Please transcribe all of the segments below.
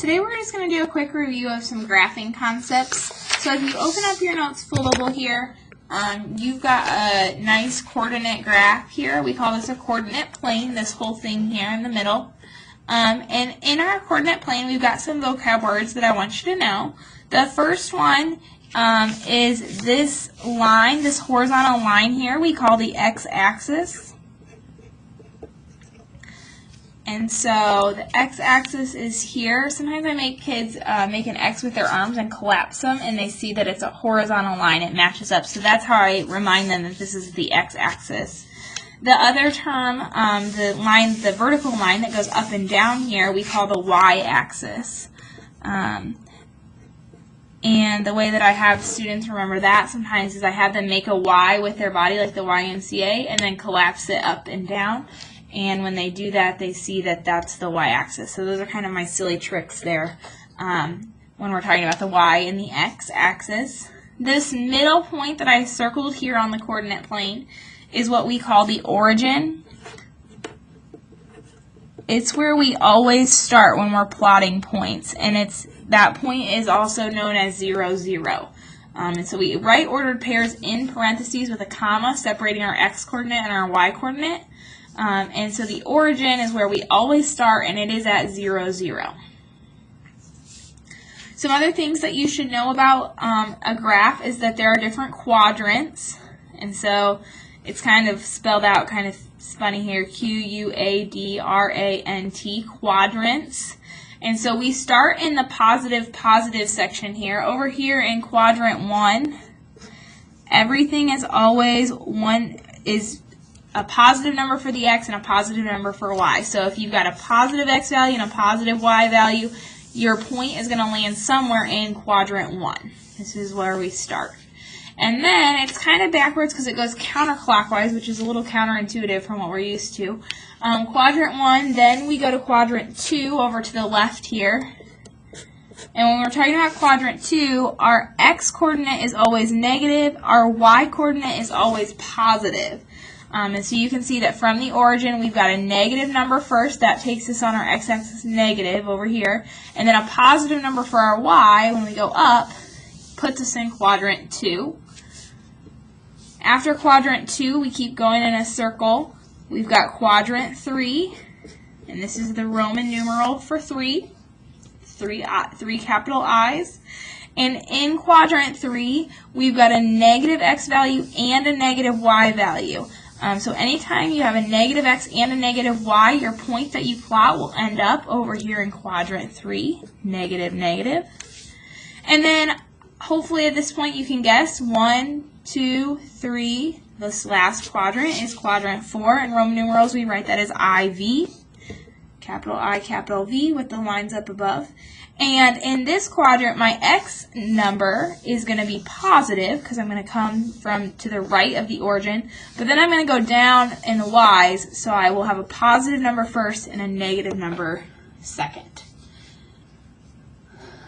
Today we're just going to do a quick review of some graphing concepts. So if you open up your notes flowable here, you've got a nice coordinate graph here. We call this a coordinate plane, this whole thing here in the middle. And in our coordinate plane, we've got some vocab words that I want you to know. The first one is this line, this horizontal line here, we call the x-axis. And so the x-axis is here. Sometimes I make kids make an X with their arms and collapse them, and they see that it's a horizontal line. It matches up. So that's how I remind them that this is the x-axis. The other term, the vertical line that goes up and down here, we call the y-axis. And the way that I have students remember that sometimes is I have them make a Y with their body, like the YMCA, and then collapse it up and down. And when they do that, they see that that's the y-axis. So those are kind of my silly tricks there when we're talking about the y and the x-axis. This middle point that I circled here on the coordinate plane is what we call the origin. It's where we always start when we're plotting points, and that point is also known as 0, 0. And so we write ordered pairs in parentheses with a comma separating our x-coordinate and our y-coordinate. And so the origin is where we always start, and it is at 0, 0. Some other things that you should know about a graph is that there are different quadrants, and so it's kind of spelled out kind of funny here, Q-U-A-D-R-A-N-T, quadrants. And so we start in the positive section here. Over here in quadrant 1, everything is always a positive number for the x and a positive number for y. So if you've got a positive x value and a positive y value, your point is going to land somewhere in quadrant 1. This is where we start. And then it's kind of backwards because it goes counterclockwise, which is a little counterintuitive from what we're used to. Quadrant 1, then we go to quadrant 2 over to the left here. And when we're talking about quadrant 2, our x-coordinate is always negative, our y-coordinate is always positive. And so you can see that from the origin, we've got a negative number first. That takes us on our x-axis negative over here. And then a positive number for our y, when we go up, puts us in quadrant 2. After quadrant 2, we keep going in a circle. We've got quadrant 3. And this is the Roman numeral for 3. Three capital I's. And in quadrant 3, we've got a negative x value and a negative y value. So anytime you have a negative x and a negative y, your point that you plot will end up over here in quadrant 3, negative, negative. And then hopefully at this point you can guess 1, 2, 3. This last quadrant is quadrant 4. In Roman numerals we write that as IV, capital I, capital V with the lines up above. And in this quadrant, my x number is going to be positive because I'm going to come to the right of the origin. But then I'm going to go down in the y's, so I will have a positive number first and a negative number second.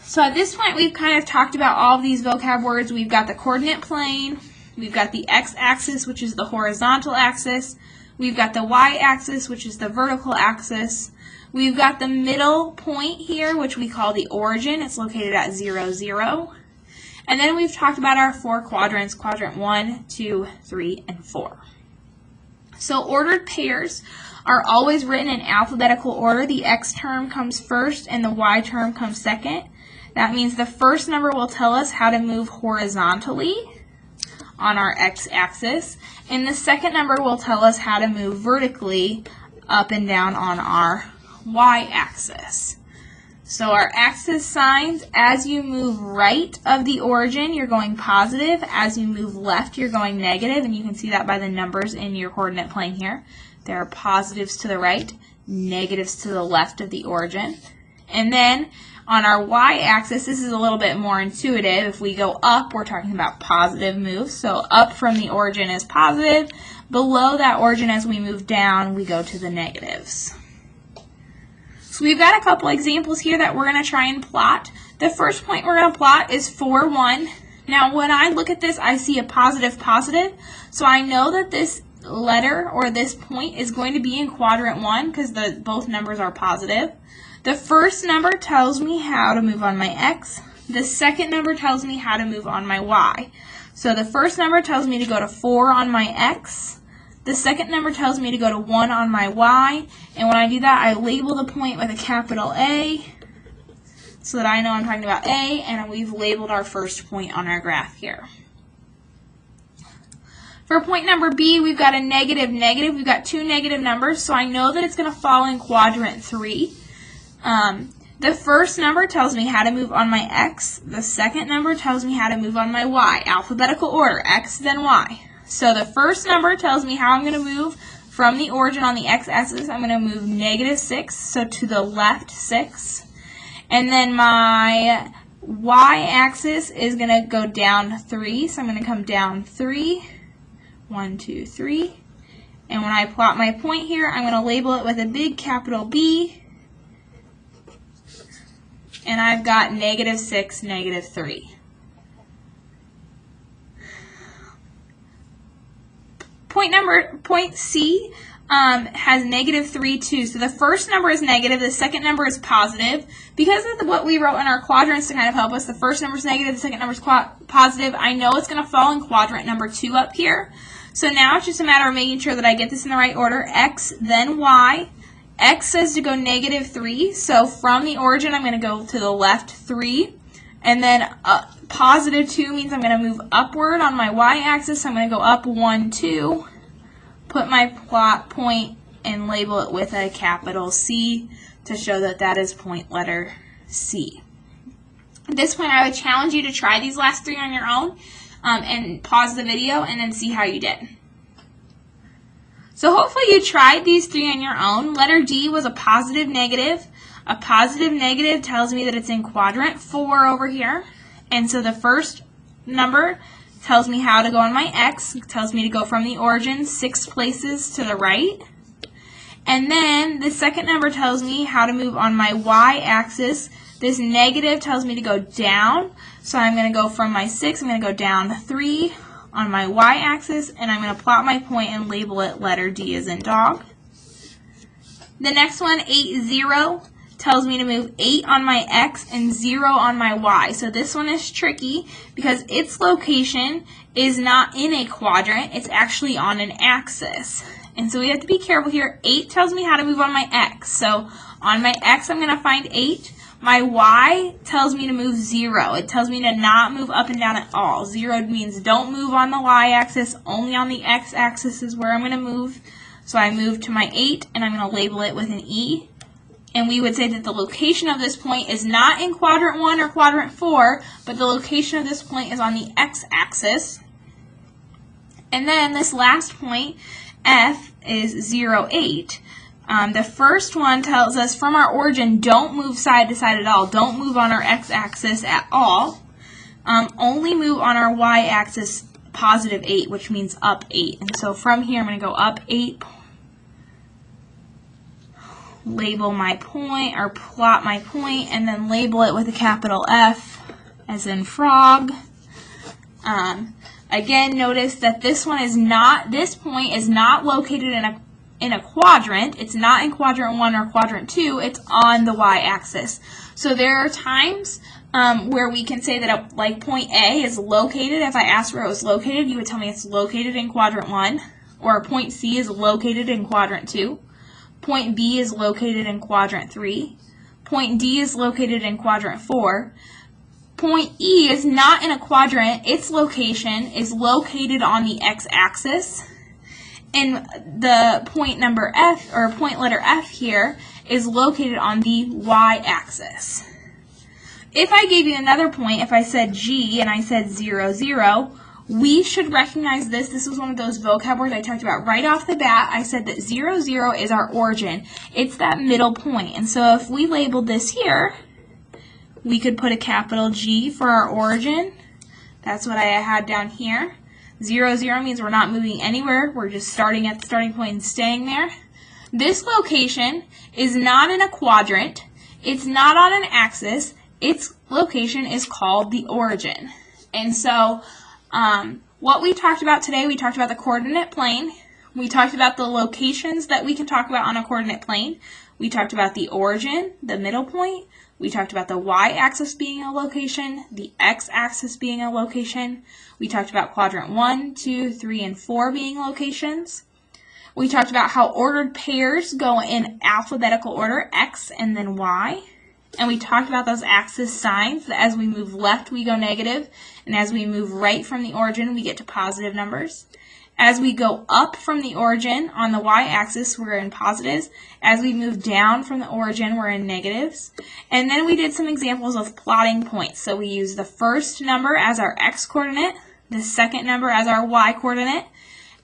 So at this point, we've kind of talked about all of these vocab words. We've got the coordinate plane. We've got the x-axis, which is the horizontal axis. We've got the y-axis, which is the vertical axis. We've got the middle point here, which we call the origin. It's located at 0, 0. And then we've talked about our 4 quadrants, quadrant 1, 2, 3, and 4. So ordered pairs are always written in alphabetical order. The x term comes first and the y term comes second. That means the first number will tell us how to move horizontally on our x-axis, and the second number will tell us how to move vertically up and down on our y-axis. So our axis signs, as you move right of the origin, you're going positive. As you move left, you're going negative, and you can see that by the numbers in your coordinate plane here. There are positives to the right, negatives to the left of the origin. And then on our y-axis, this is a little bit more intuitive. If we go up, we're talking about positive moves. So up from the origin is positive. Below that origin, as we move down, we go to the negatives. So we've got a couple examples here that we're going to try and plot. The first point we're going to plot is 4, 1. Now when I look at this, I see a positive, positive. So I know that this letter or this point is going to be in quadrant 1 because both numbers are positive. The first number tells me how to move on my x. The second number tells me how to move on my y. So the first number tells me to go to 4 on my x. The second number tells me to go to 1 on my y. And when I do that, I label the point with a capital A so that I know I'm talking about A, and we've labeled our first point on our graph here. For point number B, we've got a negative, negative. We've got two negative numbers, so I know that it's going to fall in quadrant 3. The first number tells me how to move on my x. The second number tells me how to move on my y. Alphabetical order, x then y. So the first number tells me how I'm going to move from the origin on the x-axis. I'm going to move -6, so to the left 6. And then my y-axis is going to go down 3, so I'm going to come down 3. 1, 2, 3. And when I plot my point here, I'm going to label it with a big capital B. And I've got -6, -3. Point C has -3, 2. So the first number is negative, the second number is positive. Because of what we wrote in our quadrants to kind of help us, the first number is negative, the second number is positive. I know it's going to fall in quadrant number 2 up here. So now it's just a matter of making sure that I get this in the right order. X, then Y. X says to go -3, so from the origin I'm going to go to the left 3. And then +2 means I'm going to move upward on my y-axis. So I'm going to go up 1, 2, put my plot point, and label it with a capital C to show that that is point letter C. At this point, I would challenge you to try these last 3 on your own and pause the video and then see how you did. So hopefully you tried these 3 on your own. Letter D was a positive, negative. A positive negative tells me that it's in quadrant 4 over here. And so the first number tells me how to go on my x. It tells me to go from the origin 6 places to the right. And then the second number tells me how to move on my y-axis. This negative tells me to go down. So I'm going to go from my 6, I'm going to go down 3 on my y-axis, and I'm going to plot my point and label it letter D as in dog. The next one, 8, 0, tells me to move 8 on my x and 0 on my y. So this one is tricky because its location is not in a quadrant, it's actually on an axis. And so we have to be careful here. 8 tells me how to move on my x. So on my x, I'm going to find 8. My y tells me to move 0. It tells me to not move up and down at all. 0 means don't move on the y-axis, only on the x-axis is where I'm going to move. So I move to my 8, and I'm going to label it with an E. And we would say that the location of this point is not in quadrant 1 or quadrant 4, but the location of this point is on the x-axis. And then this last point, F, is 0, 8. The first one tells us from our origin, don't move side to side at all. Don't move on our x-axis at all. Only move on our y-axis +8, which means up 8. And so from here, I'm going to go up 8, label my point, or plot my point, and then label it with a capital F, as in frog. Again, notice that this point is not located in a quadrant. It's not in quadrant 1 or quadrant 2. It's on the y-axis. So there are times where we can say that like point A is located. If I asked where it was located, you would tell me it's located in quadrant 1. Or point C is located in quadrant 2. Point B is located in quadrant 3. Point D is located in quadrant 4. Point E is not in a quadrant. Its location is located on the x-axis. And the point number F, or point letter F here, is located on the y-axis. If I gave you another point, if I said G and I said 0, 0, we should recognize this. This was one of those vocab words I talked about right off the bat. I said that 0, 0 is our origin. It's that middle point. And so if we labeled this here, we could put a capital G for our origin. That's what I had down here. 0, 0 means we're not moving anywhere. We're just starting at the starting point and staying there. This location is not in a quadrant. It's not on an axis. Its location is called the origin. And so what we talked about today, we talked about the coordinate plane. We talked about the locations that we can talk about on a coordinate plane. We talked about the origin, the middle point. We talked about the y-axis being a location, the x-axis being a location. We talked about quadrant 1, 2, 3, and 4 being locations. We talked about how ordered pairs go in alphabetical order, X and then Y. And we talked about those axis signs, that as we move left, we go negative, and as we move right from the origin, we get to positive numbers. As we go up from the origin on the y-axis, we're in positives. As we move down from the origin, we're in negatives. And then we did some examples of plotting points. So we used the first number as our x-coordinate, the second number as our y-coordinate,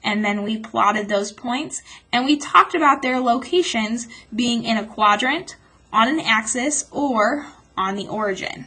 and then we plotted those points. And we talked about their locations being in a quadrant, on an axis, or on the origin.